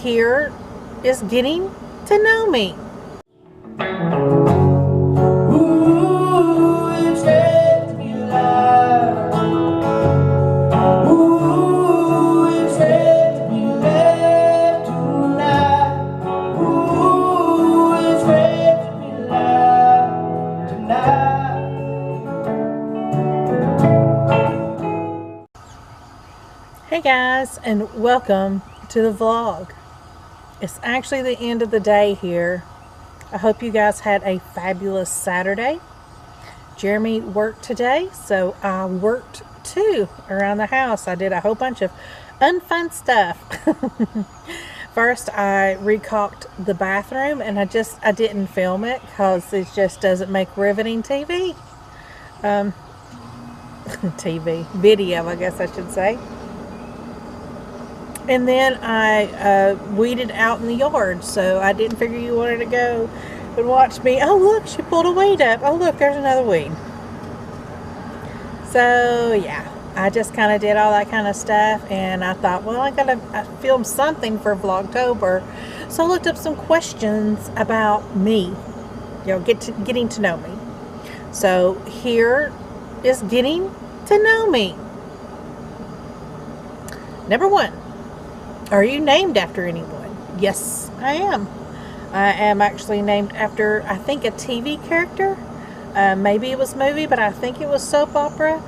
here is getting to know me. Ooh, you take me alive. Ooh, you take me left tonight. Ooh, you take me alive tonight. Hey guys, and welcome to the vlog. It's actually the end of the day here. I hope you guys had a fabulous Saturday. Jeremy worked today, so I worked too around the house. I did a whole bunch of unfun stuff. First, I recaulked the bathroom, and I didn't film it because it just doesn't make riveting TV. Video, I guess I should say. And then I weeded out in the yard, so I didn't figure you wanted to go and watch me. Oh look, she pulled a weed up. Oh look, there's another weed. So yeah, I just kind of did all that kind of stuff, and I thought, well, I gotta film something for Vlogtober. So I looked up some questions about me, getting to know me. So here is getting to know me. Number 1. Are you named after anyone? Yes, I am. I am actually named after, I think, a TV character. Maybe it was movie, but I think it was soap opera,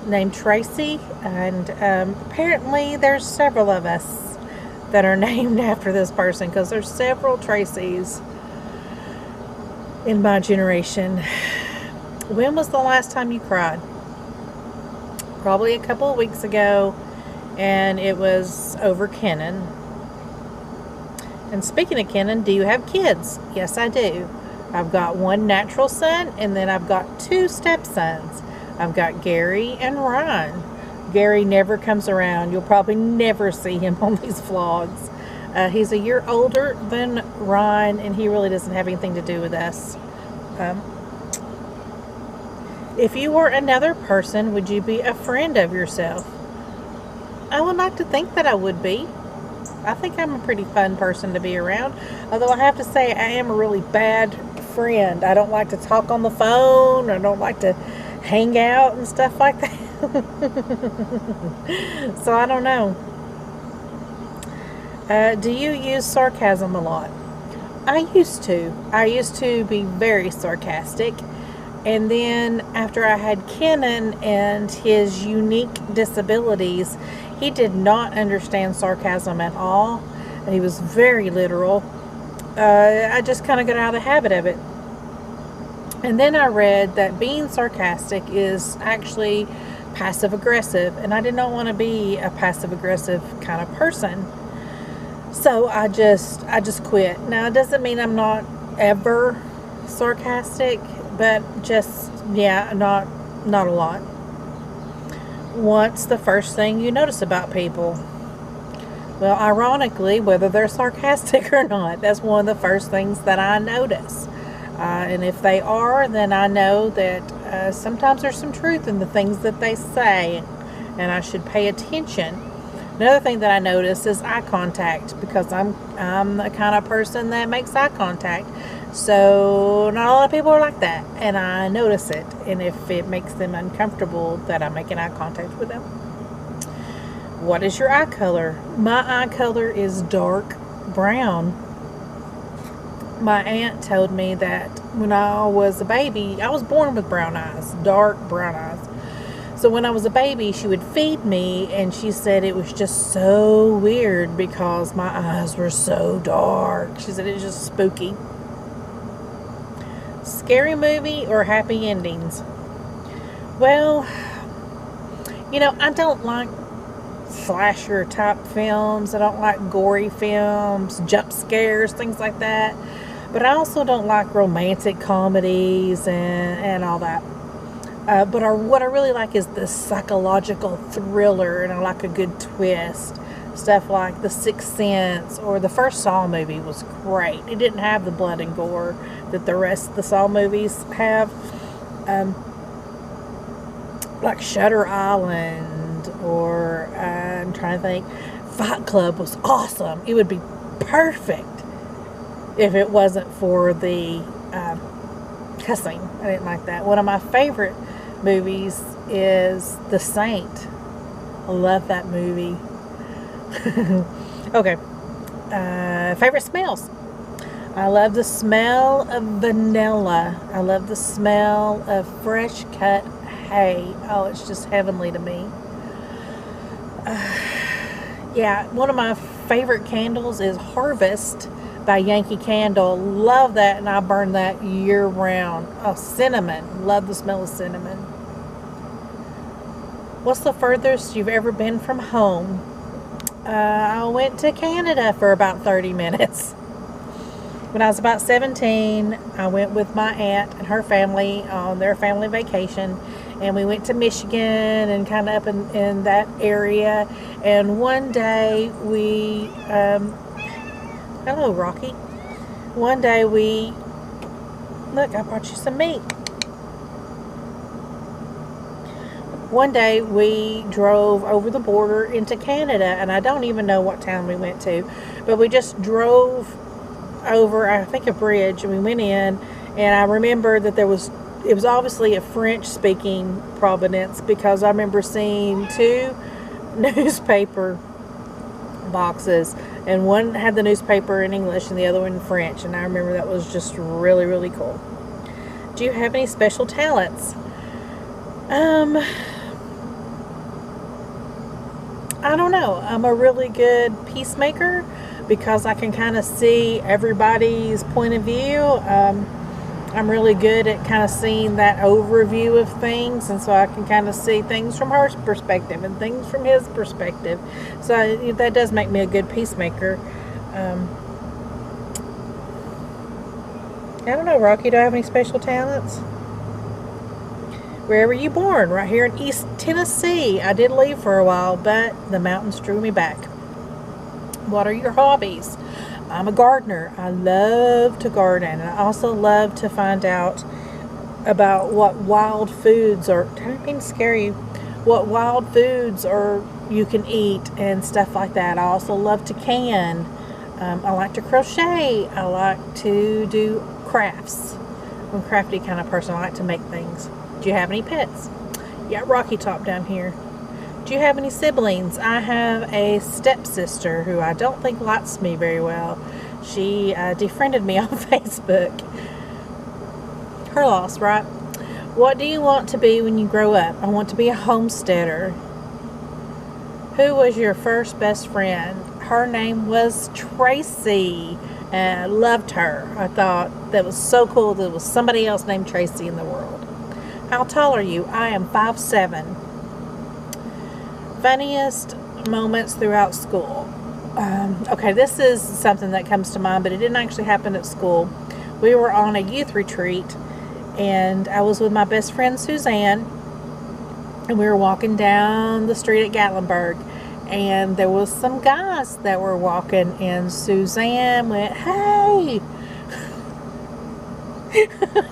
named Traci. And apparently there's several of us that are named after this person, because there's several Tracys in my generation. When was the last time you cried? Probably a couple of weeks ago. And it was over Kenan. And speaking of Kenan, do you have kids? Yes, I do. I've got one natural son, and then I've got 2 stepsons. I've got Gary and Ryan. Gary never comes around. You'll probably never see him on these vlogs. He's a year older than Ryan, and he really doesn't have anything to do with us. If you were another person, would you be a friend of yourself? I would like to think that I would be. I think I'm a pretty fun person to be around. Although I have to say, I am a really bad friend. I don't like to talk on the phone. I don't like to hang out and stuff like that. So I don't know. Do you use sarcasm a lot? I used to. I used to be very sarcastic. And then after I had Kenan and his unique disabilities, he did not understand sarcasm at all. He was very literal. I just kind of got out of the habit of it. And then I read that being sarcastic is actually passive-aggressive, and I did not want to be a passive-aggressive kind of person. So I just quit. Now, it doesn't mean I'm not ever sarcastic, but just, yeah, not a lot. What's the first thing you notice about people? Well, ironically, whether they're sarcastic or not, that's one of the first things that I notice. And if they are, then I know that sometimes there's some truth in the things that they say, and I should pay attention. Another thing that I notice is eye contact, because I'm the kind of person that makes eye contact. So not a lot of people are like that, and I notice it. And if it makes them uncomfortable that I'm making eye contact with them. What is your eye color? My eye color is dark brown. My aunt told me that when I was a baby, I was born with brown eyes, dark brown eyes. So when I was a baby, she would feed me, and she said it was just so weird because my eyes were so dark. She said it was just spooky. Scary movie or happy endings? Well, I don't like slasher type films. I don't like gory films, jump scares, things like that. But I also don't like romantic comedies and all that. But what I really like is the psychological thriller, and I like a good twist. Stuff like The Sixth Sense or the first Saw movie was great. It didn't have the blood and gore that the rest of the Saw movies have. Like Shutter Island, or I'm trying to think, Fight Club was awesome. It would be perfect if it wasn't for the cussing. I didn't like that. One of my favorite movies is The Saint. I love that movie. Okay. Favorite smells. I love the smell of vanilla. I love the smell of fresh cut hay. Oh, it's just heavenly to me. Yeah, one of my favorite candles is Harvest by Yankee Candle. Love that, and I burn that year round. Oh, cinnamon. Love the smell of cinnamon. What's the furthest you've ever been from home? I went to Canada for about 30 minutes. When I was about 17, I went with my aunt and her family on their family vacation, and we went to Michigan and kind of up in that area. And one day we, hello Rocky. One day we, look, I brought you some meat. One day we drove over the border into Canada, and I don't even know what town we went to, but we just drove over, I think, a bridge, and we went in, and I remember that it was obviously a French-speaking Providence, because I remember seeing 2 newspaper boxes, and one had the newspaper in English and the other one in French, and I remember that was just really, really cool. Do you have any special talents? I don't know. I'm a really good peacemaker because I can kind of see everybody's point of view. I'm really good at kind of seeing that overview of things, and so I can kind of see things from her perspective and things from his perspective. So that does make me a good peacemaker. I don't know, Rocky, do I have any special talents? Where were you born? Right here in East Tennessee. I did leave for a while, but the mountains drew me back. What are your hobbies? I'm a gardener. I love to garden. I also love to find out about what wild foods are, I don't mean to scare you, what wild foods are you can eat and stuff like that. I also love to can. I like to crochet. I like to do crafts. I'm a crafty kind of person. I like to make things. Do you have any pets? Yeah, Rocky Top down here. Do you have any siblings? I have a stepsister who I don't think likes me very well. She defriended me on Facebook. Her loss, right? What do you want to be when you grow up? I want to be a homesteader. Who was your first best friend? Her name was Traci. And I loved her. I thought that was so cool that there was somebody else named Traci in the world. How tall are you? I am 5'7". Funniest moments throughout school. Okay, this is something that comes to mind, but it didn't actually happen at school. We were on a youth retreat, and I was with my best friend Suzanne, and we were walking down the street at Gatlinburg, and there was some guys that were walking, and Suzanne went, "Hey!"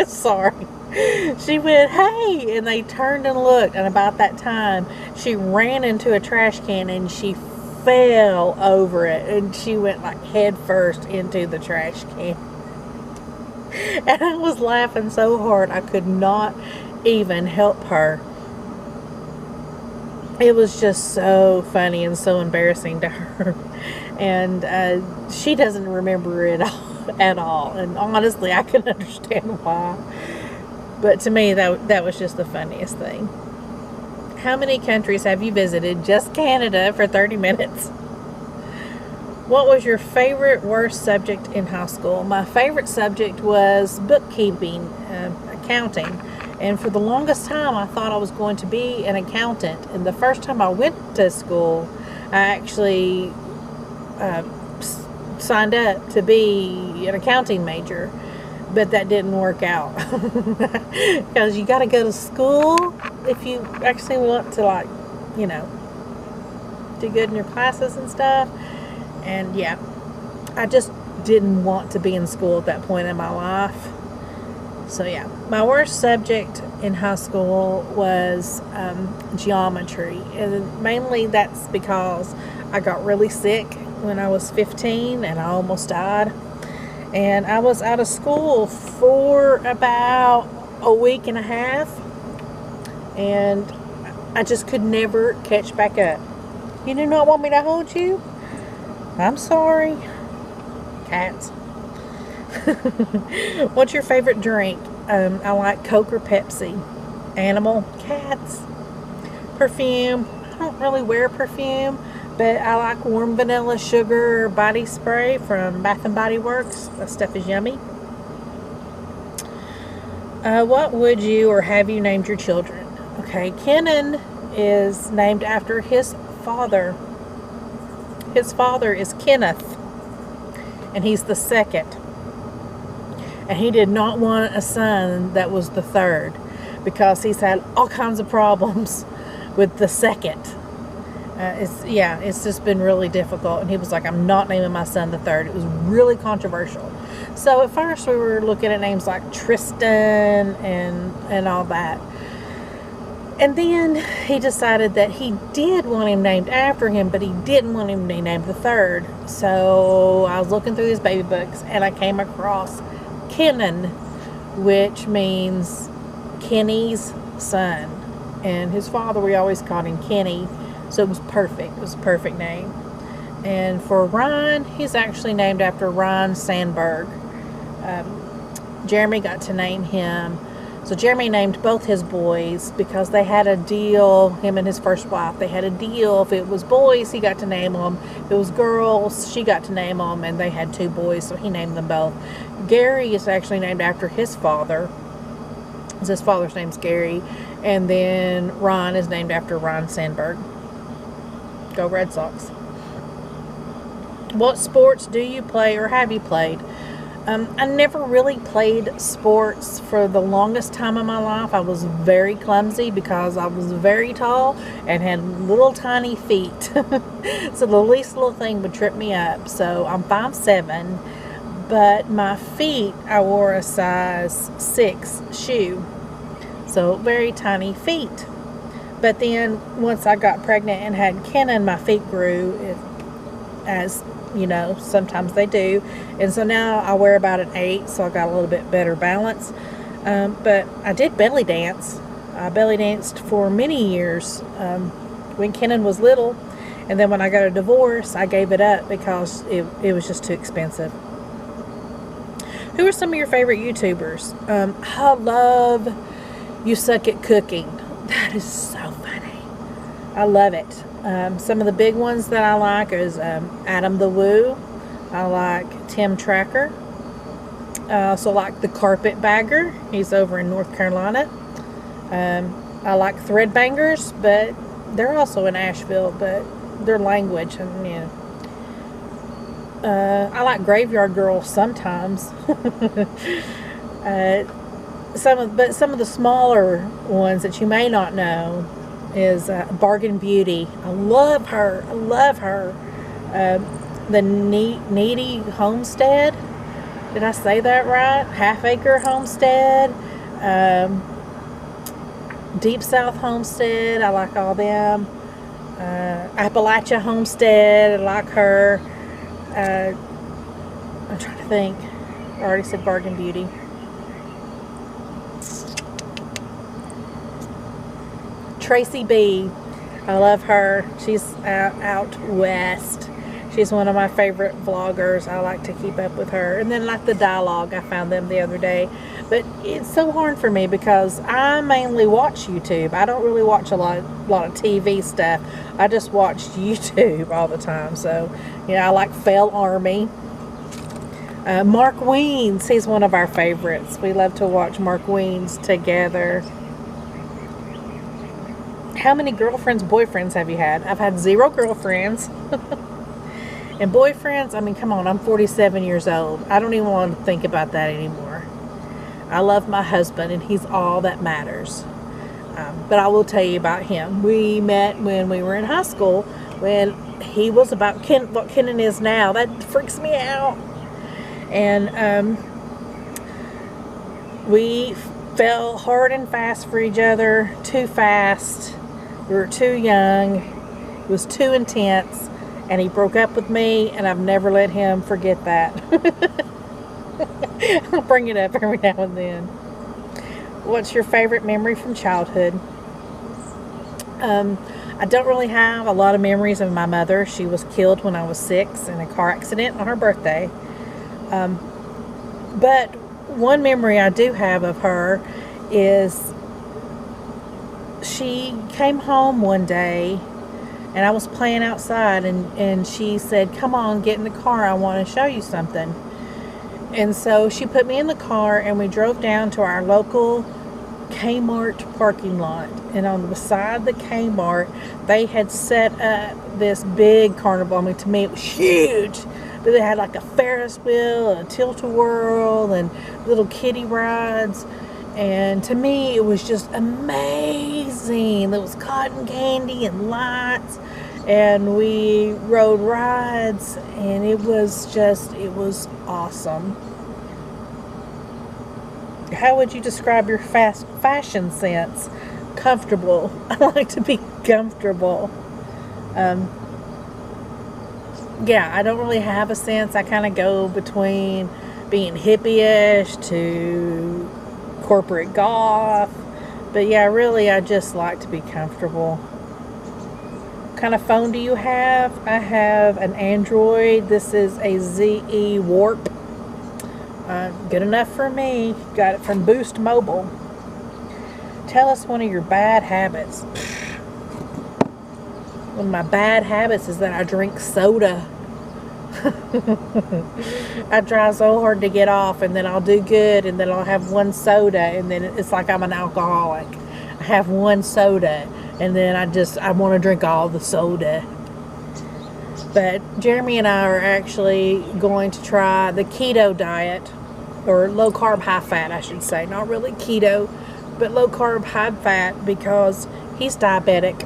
Sorry. She went, "Hey!" And they turned and looked, and about that time she ran into a trash can and she fell over it, and she went like head first into the trash can. And I was laughing so hard I could not even help her. It was just so funny and so embarrassing to her, and she doesn't remember it at all, and honestly I can understand why. But to me, that was just the funniest thing. How many countries have you visited? Just Canada for 30 minutes. What was your favorite worst subject in high school? My favorite subject was bookkeeping, accounting. And for the longest time, I thought I was going to be an accountant. And the first time I went to school, I actually signed up to be an accounting major. But that didn't work out. Because you got to go to school if you actually want to, like, you know, do good in your classes and stuff. And yeah, I just didn't want to be in school at that point in my life. So yeah, my worst subject in high school was geometry, and mainly that's because I got really sick when I was 15 and I almost died. And I was out of school for about a week and a half. And I just could never catch back up. You do not want me to hold you? I'm sorry. Cats. What's your favorite drink? I like Coke or Pepsi. Animal. Cats. Perfume. I don't really wear perfume, but I like warm vanilla sugar body spray from Bath and Body Works. That stuff is yummy. What would you or have you named your children? Okay, Kenan is named after his father. His father is Kenneth, and he's the second. And he did not want a son that was the third, because he's had all kinds of problems with the second. It's just been really difficult. And he was like, I'm not naming my son the third. It was really controversial. So at first we were looking at names like Tristan and all that. And then he decided that he did want him named after him, but he didn't want him to be named the third. So I was looking through his baby books and I came across Kenan, which means Kenny's son. And his father, we always called him Kenny. So it was perfect. It was a perfect name. And for Ryan, he's actually named after Ryan Sandberg. Jeremy got to name him. So Jeremy named both his boys because they had a deal, him and his first wife, they had a deal. If it was boys, he got to name them. If it was girls, she got to name them, and they had 2 boys, so he named them both. Gary is actually named after his father. His father's name's Gary. And then Ron is named after Ron Sandberg. Go Red Sox. What sports do you play or have you played? I never really played sports for the longest time of my life. I was very clumsy because I was very tall and had little tiny feet. So the least little thing would trip me up. So I'm 5'7", but my feet, I wore a size 6 shoe. So very tiny feet. But then once I got pregnant and had Kenan, my feet grew as you know, sometimes they do. And so now I wear about an 8, so I got a little bit better balance. But I did belly dance. I belly danced for many years when Kenan was little. And then when I got a divorce, I gave it up because it was just too expensive. Who are some of your favorite YouTubers? I love You Suck at Cooking. That is so funny. I love it. Some of the big ones that I like is Adam the Woo. I like Tim Tracker. I also like the Carpet Bagger. He's over in North Carolina. I like Threadbangers, but they're also in Asheville, but their language, and you know. I like Graveyard Girl sometimes. Some of the smaller ones that you may not know is Bargain Beauty. I love her. I love her. The Needy Homestead. Did I say that right? Half Acre Homestead. Deep South Homestead. I like all them. Appalachia Homestead. I like her. I'm trying to think. I already said Bargain Beauty. Traci B. I love her. She's out west. She's one of my favorite vloggers. I like to keep up with her. And then like the Dialogue, I found them the other day. But it's so hard for me because I mainly watch YouTube. I don't really watch a lot of TV stuff. I just watch YouTube all the time. So, you know, I like Fail Army. Mark Weens, he's one of our favorites. We love to watch Mark Weens together. How many girlfriends, boyfriends have you had? I've had 0 girlfriends. And boyfriends, I mean, come on, I'm 47 years old. I don't even want to think about that anymore. I love my husband, and he's all that matters. But I will tell you about him. We met when we were in high school, when he was about what Kenan is now. That freaks me out. And we fell hard and fast for each other, too fast. We were too young. It was too intense. and he broke up with me, and I've never let him forget that. I'll bring it up every now and then. What's your favorite memory from childhood? I don't really have a lot of memories of my mother. She was killed when I was 6 in a car accident on her birthday. But one memory I do have of her is she came home one day and I was playing outside, and she said, "Come on, get in the car. I want to show you something." And so she put me in the car and we drove down to our local Kmart parking lot, and on the side of the Kmart they had set up this big carnival. I mean, to me it was huge, but they had like a Ferris wheel and a tilt-a-whirl and little kiddie rides, and to me it was just amazing. There was cotton candy and lights, and we rode rides, and it was awesome. How would you describe your fashion sense? Comfortable. I like to be comfortable. Yeah, I don't really have a sense. I kind of go between being hippie-ish to corporate goth. But yeah, really, I just like to be comfortable. What kind of phone do you have? I have an Android. This is a ZE Warp. Good enough for me. Got it from Boost Mobile. Tell us one of your bad habits. One of my bad habits is that I drink soda. I try so hard to get off, and then I'll do good, and then I'll have one soda, and then it's like I'm an alcoholic. I have one soda, and then I want to drink all the soda. But Jeremy and I are actually going to try the keto diet, or low carb, high fat, I should say. Not really keto, but low carb, high fat, because he's diabetic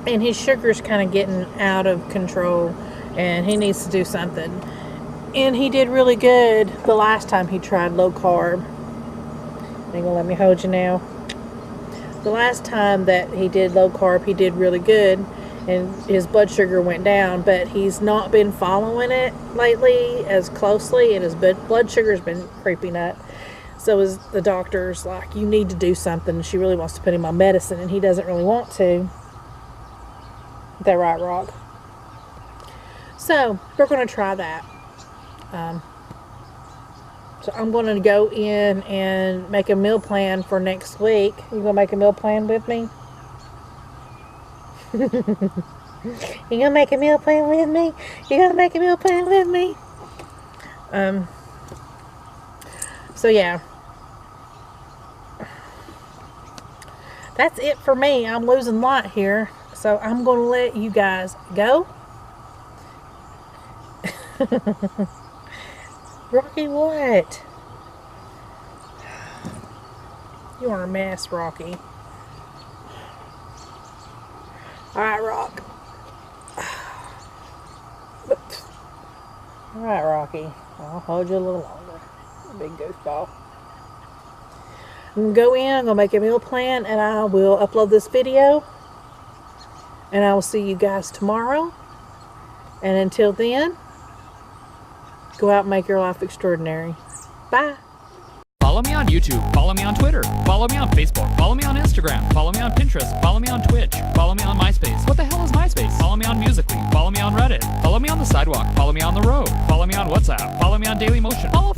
and his sugar's kind of getting out of control and he needs to do something. And he did really good the last time he tried low carb. Ain't gonna let me hold you now. The last time that he did low carb, he did really good, and his blood sugar went down, but he's not been following it lately as closely, and his blood sugar's been creeping up. So the doctor's like, you need to do something. She really wants to put him on medicine, and he doesn't really want to. Is that right, Rock? So we're going to try that. So I'm going to go in and make a meal plan for next week. You going to make a meal plan with me? You gonna make a meal plan with me? You gonna make a meal plan with me? So yeah, that's it for me. I'm losing light here, so I'm gonna let you guys go. Rocky, what? You are a mess, Rocky. Alright, Rock. Alright, Rocky. I'll hold you a little longer. Big goofball. I'm going to go in, I'm going to make a meal plan, and I will upload this video. And I will see you guys tomorrow. And until then, go out and make your life extraordinary. Bye. Follow me on YouTube, follow me on Twitter, follow me on Facebook, follow me on Instagram, follow me on Pinterest, follow me on Twitch, follow me on MySpace. What the hell is MySpace? Follow me on Musical.ly, follow me on Reddit, follow me on the sidewalk, follow me on the road, follow me on WhatsApp, follow me on Daily Motion. Follow.